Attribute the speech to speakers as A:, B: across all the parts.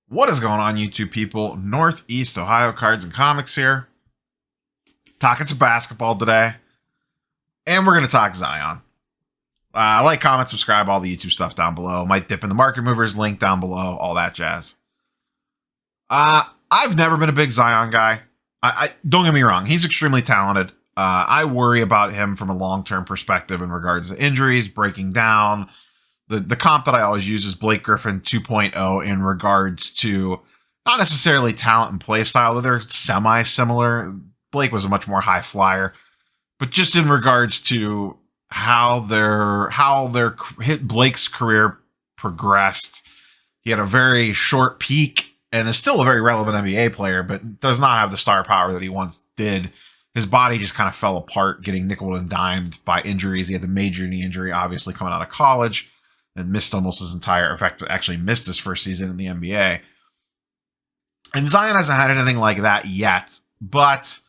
A: What is going on, YouTube people? Northeast Ohio Cards and Comics here. Talking some basketball today. And we're going to talk Zion. Like, comment, subscribe, all the YouTube stuff down below. Might dip in the market movers, link down below, all that jazz. I've never been a big Zion guy. I don't get me wrong, he's extremely talented. I worry about him from a long-term perspective in regards to injuries, breaking down. The comp that I always use is Blake Griffin 2.0 in regards to not necessarily talent and play style, though they're semi-similar. Blake was a much more high flyer, but just in regards to how Blake's career progressed. He had a very short peak and is still a very relevant NBA player, but does not have the star power that he once did. His body just kind of fell apart, getting nickel and dimed by injuries. He had the major knee injury, obviously, coming out of college, and missed almost his entire, in fact, actually missed his first season in the NBA. And Zion hasn't had anything like that yet, but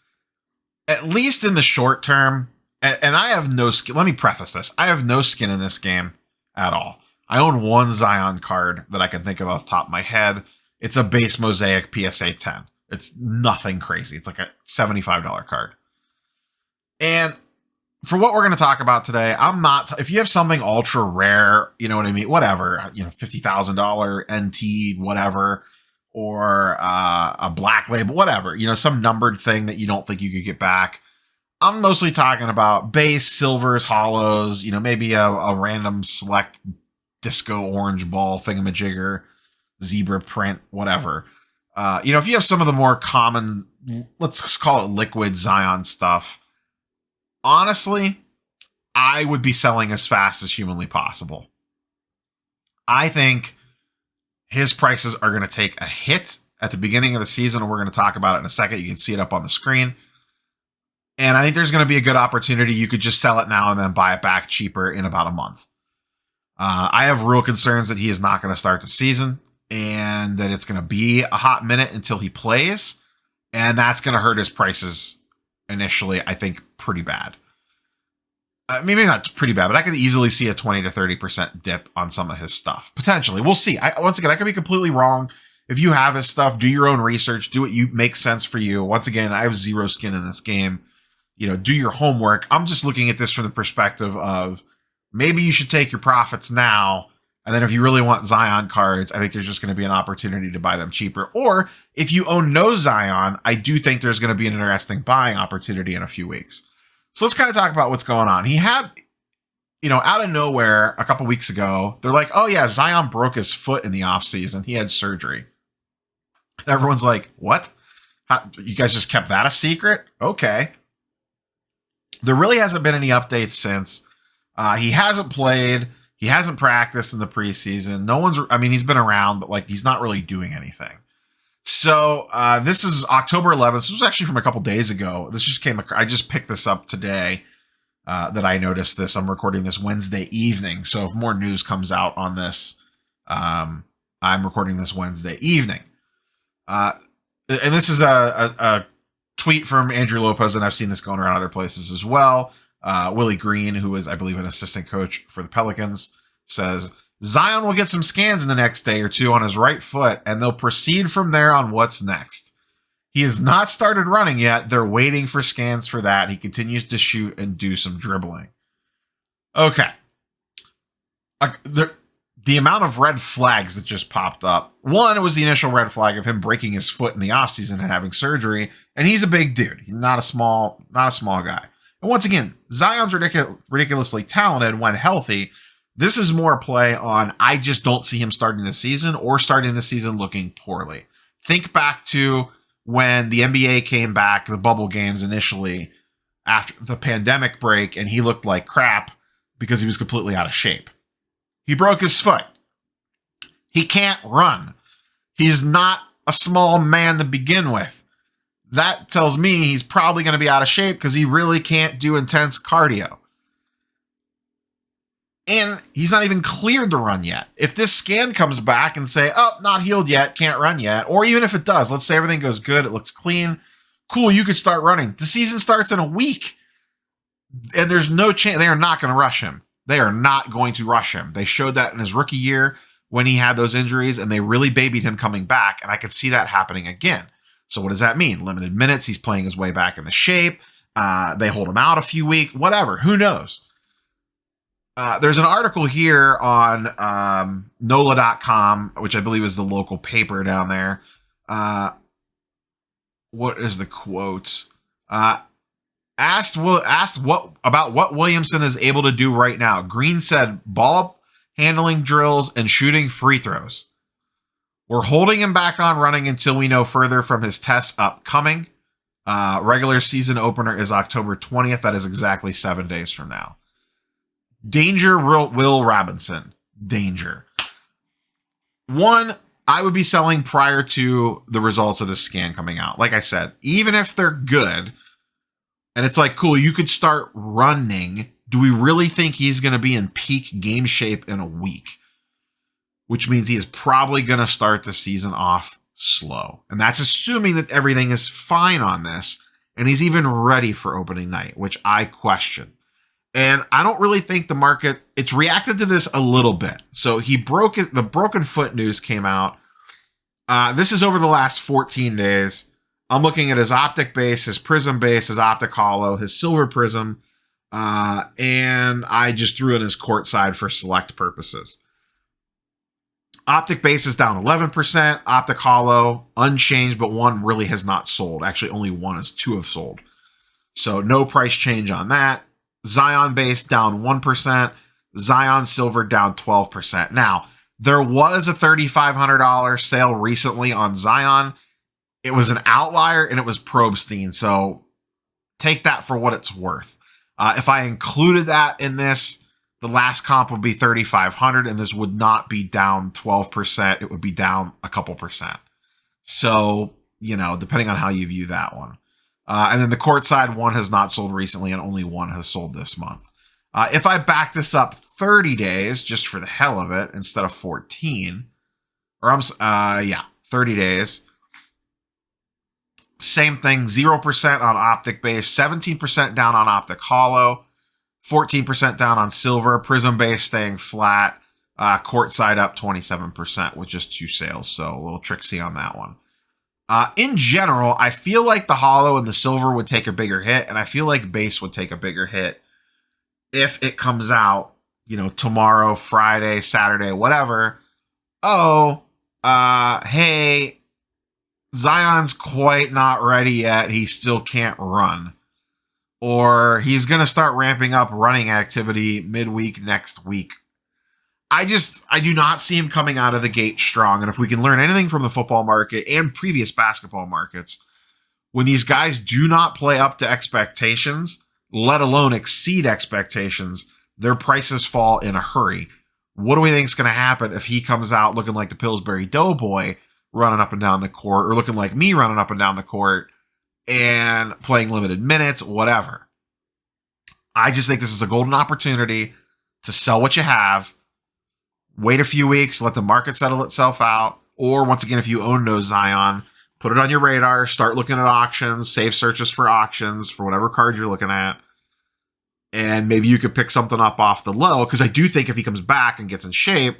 A: at least in the short term, and I have no skin. Let me preface this. I have no skin in this game at all. I own one Zion card that I can think of off the top of my head. It's a base mosaic PSA 10. It's nothing crazy. It's like a $75 card. And for what we're going to talk about today, I'm not, if you have something ultra rare, you know what I mean? Whatever, $50,000 NT, whatever, or a black label, whatever, some numbered thing that you don't think you could get back. I'm mostly talking about base, silvers, hollows, maybe a random select disco orange ball thingamajigger, zebra print, whatever. If you have some of the more common, let's call it liquid Zion stuff, honestly, I would be selling as fast as humanly possible. I think his prices are going to take a hit at the beginning of the season, and we're going to talk about it in a second. You can see it up on the screen. And I think there's going to be a good opportunity. You could just sell it now and then buy it back cheaper in about a month. I have real concerns that he is not going to start the season and that it's going to be a hot minute until he plays. And that's going to hurt his prices initially, I think, pretty bad. Maybe not pretty bad, but I could easily see a 20 to 30% dip on some of his stuff. Potentially. We'll see. Once again, I could be completely wrong. If you have his stuff, do your own research. Do what makes sense for you. Once again, I have zero skin in this game. Do your homework. I'm just looking at this from the perspective of maybe you should take your profits now. And then if you really want Zion cards, I think there's just going to be an opportunity to buy them cheaper. Or if you own no Zion, I do think there's going to be an interesting buying opportunity in a few weeks. So let's kind of talk about what's going on. He had, out of nowhere a couple weeks ago, they're like, oh yeah, Zion broke his foot in the offseason. He had surgery. And everyone's like, what? You guys just kept that a secret? Okay. There really hasn't been any updates since. He hasn't played. He hasn't practiced in the preseason. He's been around, but he's not really doing anything. So this is October 11th. This was actually from a couple days ago. I just picked this up today that I noticed this. I'm recording this Wednesday evening. So if more news comes out on this, I'm recording this Wednesday evening. And this is a tweet from Andrew Lopez, and I've seen this going around other places as well. Willie Green, who is, I believe, an assistant coach for the Pelicans, says, Zion will get some scans in the next day or two on his right foot, and they'll proceed from there on what's next. He has not started running yet. They're waiting for scans for that. He continues to shoot and do some dribbling. Okay. The amount of red flags that just popped up. One, it was the initial red flag of him breaking his foot in the offseason and having surgery. And he's a big dude. He's not a small guy. And once again, Zion's ridiculously talented when healthy. This is more play on, I just don't see him starting the season or starting the season looking poorly. Think back to when the NBA came back, the bubble games initially, after the pandemic break, and he looked like crap because he was completely out of shape. He broke his foot. He can't run. He's not a small man to begin with. That tells me he's probably going to be out of shape because he really can't do intense cardio. And he's not even cleared to run yet. If this scan comes back and say, oh, not healed yet, can't run yet, or even if it does, let's say everything goes good, it looks clean, cool, you could start running. The season starts in a week. And there's no chance, they are not going to rush him. They are not going to rush him. They showed that in his rookie year when he had those injuries, and they really babied him coming back, and I could see that happening again. So what does that mean? Limited minutes, he's playing his way back into shape. They hold him out a few weeks, whatever, who knows? There's an article here on NOLA.com, which I believe is the local paper down there. What is the quote? Asked what about what Williamson is able to do right now. Green said ball handling drills and shooting free throws. We're holding him back on running until we know further from his tests upcoming. Regular season opener is October 20th. That is exactly 7 days from now. Danger, Will Robinson. Danger. One, I would be selling prior to the results of the scan coming out. Like I said, even if they're good, and it's like, cool, you could start running. Do we really think he's going to be in peak game shape in a week? Which means he is probably going to start the season off slow. And that's assuming that everything is fine on this, and he's even ready for opening night, which I question. And I don't really think the market, it's reacted to this a little bit. So he broke it, the broken foot news came out. This is over the last 14 days. I'm looking at his optic base, his prism base, his optic hollow, his silver prism, and I just threw in his court side for select purposes. Optic base is down 11%, optic hollow unchanged, but one really has not sold. Actually, only one is two have sold. So no price change on that. Zion base down 1%, Zion silver down 12%. Now, there was a $3,500 sale recently on Zion. It was an outlier, and it was Probstein, so take that for what it's worth. If I included that in this, the last comp would be $3,500, and this would not be down 12%. It would be down a couple percent. So, depending on how you view that one. And then the courtside one has not sold recently, and only one has sold this month. If I back this up 30 days, just for the hell of it, instead of 14, 30 days. Same thing, 0% on optic base, 17% down on optic hollow, 14% down on silver, prism base staying flat, courtside up 27% with just two sales. So a little tricksy on that one. In general, I feel like the hollow and the silver would take a bigger hit, and I feel like base would take a bigger hit if it comes out, tomorrow, Friday, Saturday, whatever. Hey, Zion's quite not ready yet. He still can't run. Or he's going to start ramping up running activity midweek next week. I do not see him coming out of the gate strong. And if we can learn anything from the football market and previous basketball markets, when these guys do not play up to expectations, let alone exceed expectations, their prices fall in a hurry. What do we think is going to happen if he comes out looking like the Pillsbury Doughboy running up and down the court, or looking like me running up and down the court and playing limited minutes, whatever? I just think this is a golden opportunity to sell what you have. Wait a few weeks, let the market settle itself out. Or once again, if you own no Zion, put it on your radar, start looking at auctions, save searches for auctions for whatever card you're looking at. And maybe you could pick something up off the low, because I do think if he comes back and gets in shape,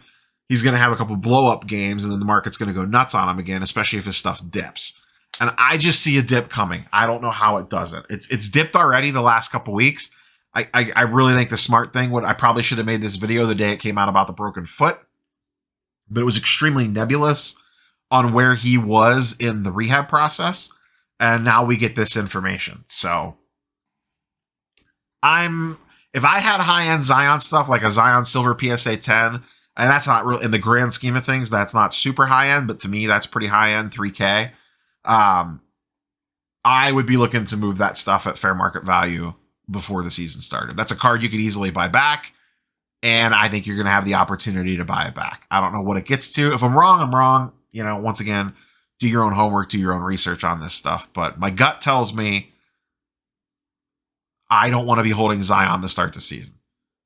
A: he's going to have a couple blow-up games, and then the market's going to go nuts on him again, especially if his stuff dips. And I just see a dip coming. I don't know how it doesn't. It's dipped already the last couple weeks. I really think the smart thing I probably should have made this video the day it came out about the broken foot, but it was extremely nebulous on where he was in the rehab process. And now we get this information. So if I had high-end Zion stuff, like a Zion Silver PSA 10, and that's not real in the grand scheme of things, that's not super high-end, but to me, that's pretty high-end, $3K. I would be looking to move that stuff at fair market value before the season started. That's a card you could easily buy back, and I think you're going to have the opportunity to buy it back. I don't know what it gets to. If I'm wrong, I'm wrong. Once again, do your own homework, do your own research on this stuff. But my gut tells me I don't want to be holding Zion to start the season.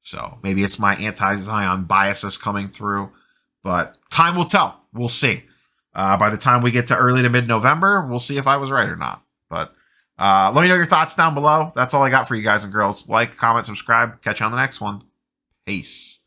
A: So maybe it's my anti-Zion biases coming through, but time will tell. We'll see. By the time we get to early to mid-November, we'll see if I was right or not. But let me know your thoughts down below. That's all I got for you guys and girls. Like, comment, subscribe. Catch you on the next one. Peace.